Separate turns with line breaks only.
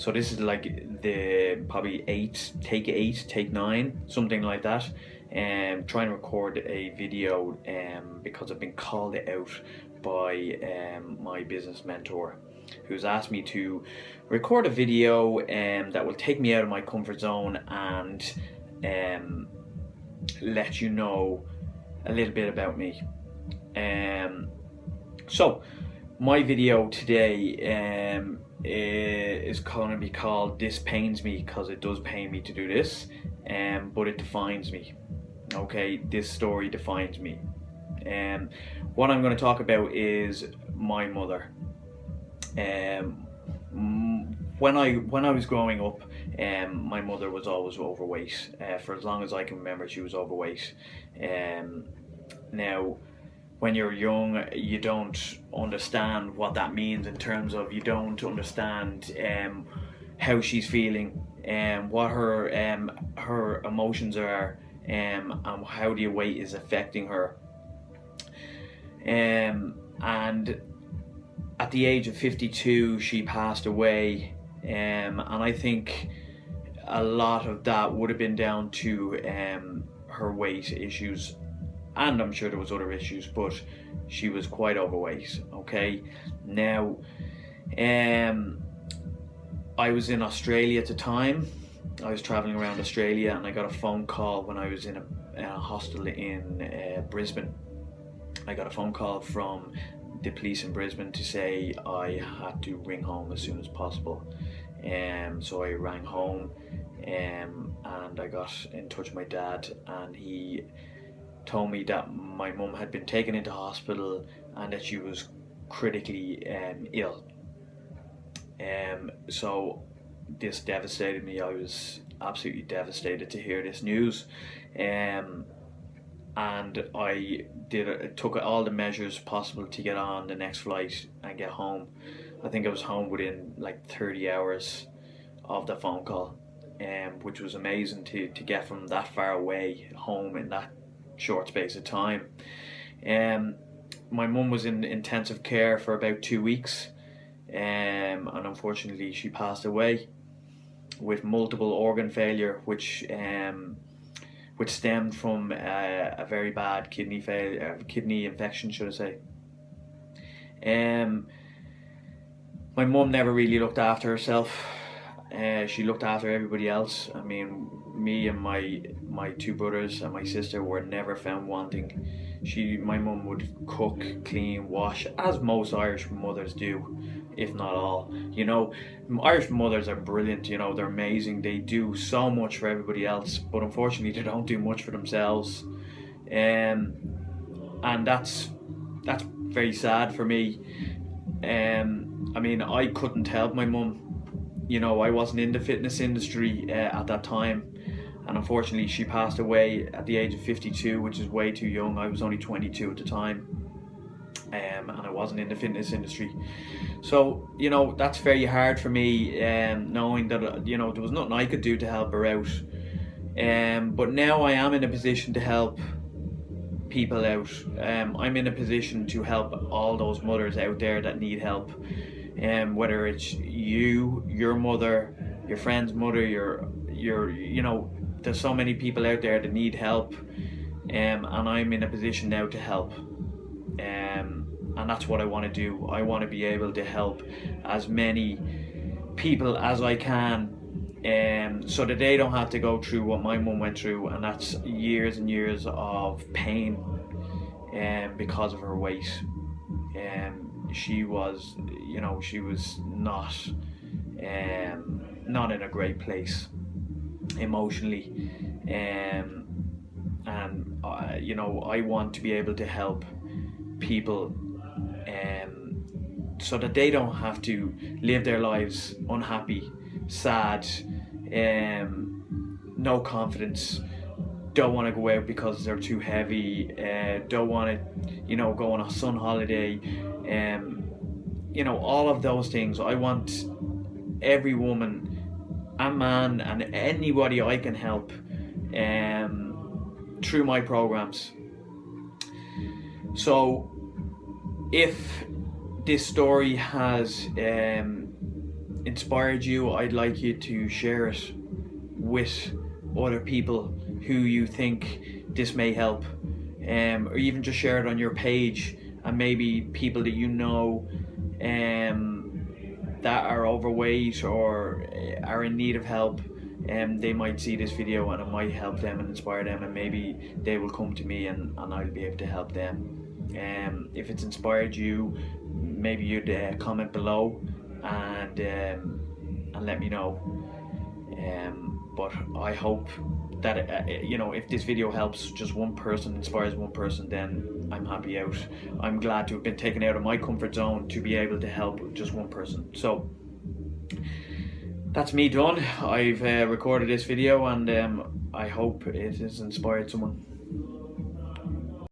So this is like the probably take 9, something like that. Trying to record a video because I've been called out by my business mentor, who's asked me to record a video that will take me out of my comfort zone and let you know a little bit about me. So my video today is going to be called "This Pains Me," because it does pain me to do this, but it defines me. Okay, this story defines me. What I'm going to talk about is my mother. When I was growing up, my mother was always overweight. For as long as I can remember, she was overweight. Now, when you're young, you don't understand what that means in terms of you don't understand how she's feeling and what her emotions are, and how the weight is affecting her. And at the age of 52, she passed away, and I think a lot of that would have been down to her weight issues, and I'm sure there was other issues, but she was quite overweight. Okay, now I was in Australia at the time. I was traveling around Australia, and I got a phone call when I was in a hostel in Brisbane. I got a phone call from the police in Brisbane to say I had to ring home as soon as possible. So I rang home, and I got in touch with my dad, and he told me that my mum had been taken into hospital and that she was critically ill. So this devastated me. I was absolutely devastated to hear this news. And I took all the measures possible to get on the next flight and get home. I think I was home within like 30 hours of the phone call, which was amazing to get from that far away home in that short space of time. My mum was in intensive care for about 2 weeks, and unfortunately she passed away with multiple organ failure, which stemmed from a very bad kidney infection, should I say. My mum never really looked after herself. She looked after everybody else. I mean, me and my 2 brothers and my sister were never found wanting. My mum would cook, clean, wash, as most Irish mothers do, if not all. You know, Irish mothers are brilliant. You know, they're amazing. They do so much for everybody else, but unfortunately, they don't do much for themselves. And that's very sad for me. I mean, I couldn't help my mum. You know, I wasn't in the fitness industry at that time, and unfortunately she passed away at the age of 52, which is way too young. I was only 22 at the time, and I wasn't in the fitness industry. So, you know, that's very hard for me, knowing that, you know, there was nothing I could do to help her out. But now I am in a position to help people out. I'm in a position to help all those mothers out there that need help. Whether it's your mother, your friend's mother, you know, there's so many people out there that need help, and I'm in a position now to help, and that's what I want to do. I want to be able to help as many people as I can, so that they don't have to go through what my mum went through, and that's years and years of pain, because of her weight. She was, you know, she was not in a great place emotionally, and you know, I want to be able to help people, so that they don't have to live their lives unhappy, sad, no confidence, don't want to go out because they're too heavy, don't want to, you know, go on a sun holiday, you know, all of those things. I want every woman and man and anybody I can help through my programs. So if this story has inspired you, I'd like you to share it with other people who you think this may help, or even just share it on your page, and maybe people that you know that are overweight or are in need of help, they might see this video and it might help them and inspire them, and maybe they will come to me and I'll be able to help them. If it's inspired you, maybe you'd comment below and let me know. But I hope that if this video helps just one person, inspires one person, then I'm happy out. I'm glad to have been taken out of my comfort zone to be able to help just one person. So that's me done. I've recorded this video, and I hope it has inspired someone.